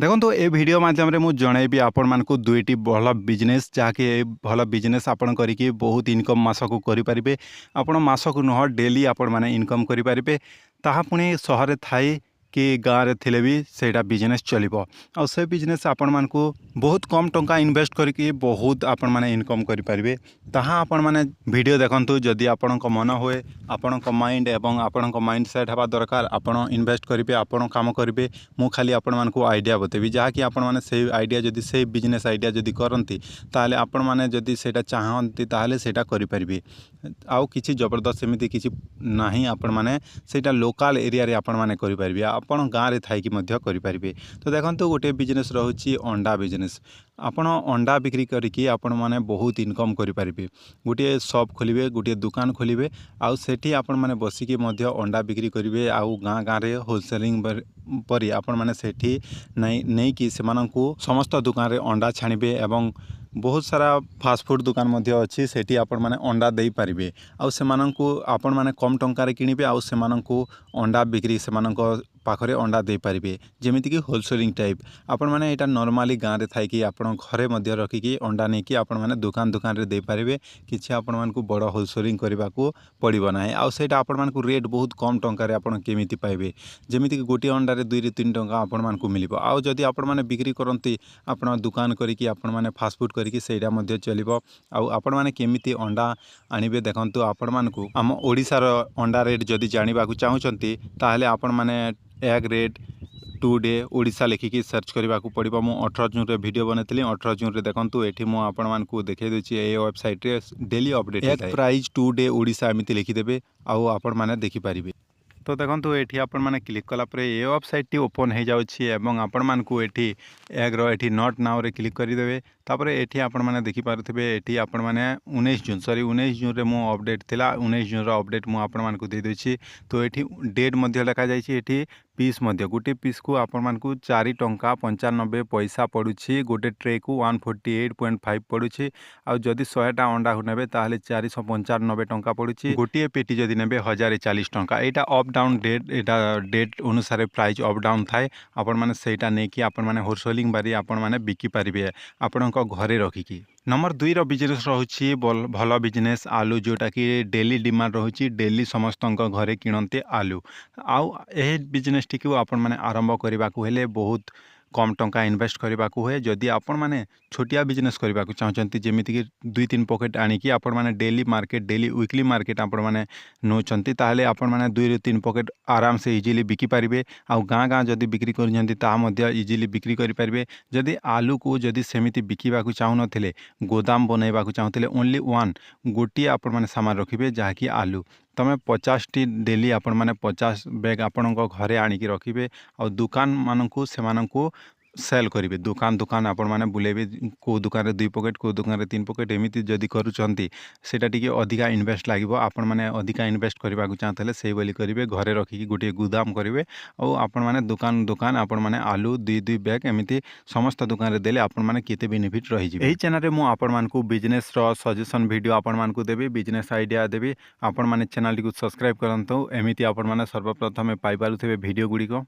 देखो ये वीडियो माध्यम मुझे जनइबी आपण मानक दुईटी भल बिजनेस जहाँकि भल बिजनेस आपड़ करके बहुत इनकम मासक करें आपण मासक नुह डेली आपण मैंने इनकम करें ताहा पुणी सहर थाई कि गाँव में थिले भी सेटा बिजनेस चलो आ से बिजनेस आपण मानक बहुत कम टंका इन्वेस्ट करके बहुत आपण मैंने इनकम करें ताहा आपण मैंने वीडियो देखंतु जदि आपण मन हुए आपण माइंड एवं आपण माइंड सेट हवा दरकार आपण इन्वेस्ट करेंगे आपण काम करेंगे मु खाली आपण मानक आइडिया बतेबी जहाँकि आपण मैंने से आइडिया जदि से बिजनेस आइडिया जदि करती ताले आपण मैंने जदि सेटा चाहती ताले सेटा करि परिबे आउ किछि जबरदस्त सेमिति किछि नाही आपण मैंने सेटा लोकल एरिया रे आपण मैंने करि परिबे आपण गाँव रे थाई कि मध्य करि परिबे। तो देखंतु गोटे बिजनेस रहउछि अंडा बिजनेस आपण अंडा बिक्री करके आपण मैंने बहुत इनकम करि परिबे गोटे शॉप खोलिबे गोटे दुकान खोलिबे आउ सेठी आपण मैंने बसिकी मध्य अंडा बिक्री करिवे आउ गाँ गाँव रे होलसेलिंग परी आपण मैंने सेठी नहीं कि सेमानंकु समस्त दुकान रे अंडा छाणिबे एवं बहुत सारा फास्ट फूड दुकान मध्य अच्छी सेठी आपण माने अंडा देई पारिबे आउ सेमानंकु आपण माने कम टंका रे किनिबे आउ सेमानंकु अंडा बिक्री सेमानंको पाखरे अंडा दे पारिबे जेमिति कि होलसेलिंग टाइप आपण माने एटा नॉर्मली गाँव रे थाई कि आपण घरे मध्य रखिकी अंडा नहीं कि आपण माने दुकान दुकान रे दे पारिबे किछि आपण मानकु बड़ होलसेलिंग करबाकू पड़िबो नाही आउ सेटा आपण मानकु रेट बहुत कम टंका रे आपण केमिति पाइबे जेमिति कि गोटी अंडा रे 2 रे 3 टंका आपण मानकु मिलिबो आउ जदि आपण माने बिक्री करंती आपण दुकान करिकी आपण माने फास्ट फूड करिकी सेटा मध्य चलिबो आउ आपण माने केमिति अंडा आनिबे देखंतु आपण मानकु हम ओडिसा रो अंडा रेट जदि जानिबाकू चाहुचंती ताहले आपण माने एग रेट टुडे ओडिशा लिखिकी सर्च करने को पड़ो मु 18 जून रे वीडियो बनैली 18 जून रे देखंतु एठी मु आपण मानकु देखै देछि ए वेबसाइट रे daily update egg price today Odisha एमिति लिखिदेबे आउ आपण माने देखि पारिबे। तो देखो ये आपण मैंने क्लिक कलापर ये वेबसाइट टी ओपन हो जाऊँगी आपण मानकु एठी एग्रो एठी नॉट नाउ रे क्लिक करदेवे तापर एठी आपण मैंने देखिपे एठी आपण मैंने 19 जून सॉरी 19 जून रे मो अपडेट थिला 19 जून रो अपडेट मु आपण मानकु दे देछि। तो एठी डेट मध्य लिखा जाइछि एठी पीस मध्य गोटे पीस को आपण मानकु 4 टंका 95 पैसा पड़ुछि गोटे ट्रे को 148.5 पड़ुछि आ जदि 100टा अंडा नेबे ताहले 495 टंका पड़ुछि गोटे पेटी जदि नेबे 1040 टंका एटा अप डाउन डेट एटा डेट अनुसार प्राइस अप डाउन थाए आपण माने सेटा नै कि आपण माने होलसेलिंग बारी आपण माने बिकी पारिबे आपण घरे रखिकी। नंबर 2 रो बिजनेस रहउछि भल बिजनेस आलू जोटा कि डेली डिमांड रहउछि डेली समस्त घरे किणते आलू आउ ए बिजनेस टी को आपण माने आरंभ करबा को हेले बहुत कम टंका इन्वेस्ट करने को हुए जदि आपण मैंने छोटिया बिजनेस करने को चाहते जमीती कि 2-3 पॉकेट आनिकी आपण मैंने daily market daily weekly market आपण मैंने नौचंती ताहले आपण मैंने 2-3 पॉकेट आराम से इजिली बिकी पारिबे आउ गाँ गाँ जदि बिक्री करछंती ता मध्य इजिली बिक्री करि पारिबे। जदि आलू को जदि सेमिति बिकिबा को चाहू नथिले गोदाम बनैबा को चाहूले ओनली वन गोटी आपण मैंने सामान रखिबे जहाँकि आलू तमें 50 टी डेली आपण मैंने 50 बैग आपण घरे आनिकी रखिबे और दुकान मानकु सेमानकु सेल करेंगे दुकान दुकान आपण मैंने बुलेबे को दुकान रे 2 पॉकेट को दुकान रे 3 पॉकेट एमिति जदि करूछंती सेटा टिके अधिका इन्वेस्ट लागिबो आपण मैंने अधिका इन्वेस्ट करबा को चाहतले सेही बोली करिवे घरे रखिकी गोटे गुदाम करिवे और आपण मैंने दुकान दुकान आपण मैंने आलू 2 बैग एमिति समस्त दुकान रे देले आपण मैंने केते बेनिफिट रहि जिवे। एही चैनल रे मु आपण मानकु बिजनेस रो सजेशन वीडियो आपण मानकु देबी बिजनेस आइडिया देबी आपण मैंने चैनल टी को सब्सक्राइब करंतु एमिति आपण मैंने सर्वप्रथम पाई पारुथिबे वीडियो गुडी को।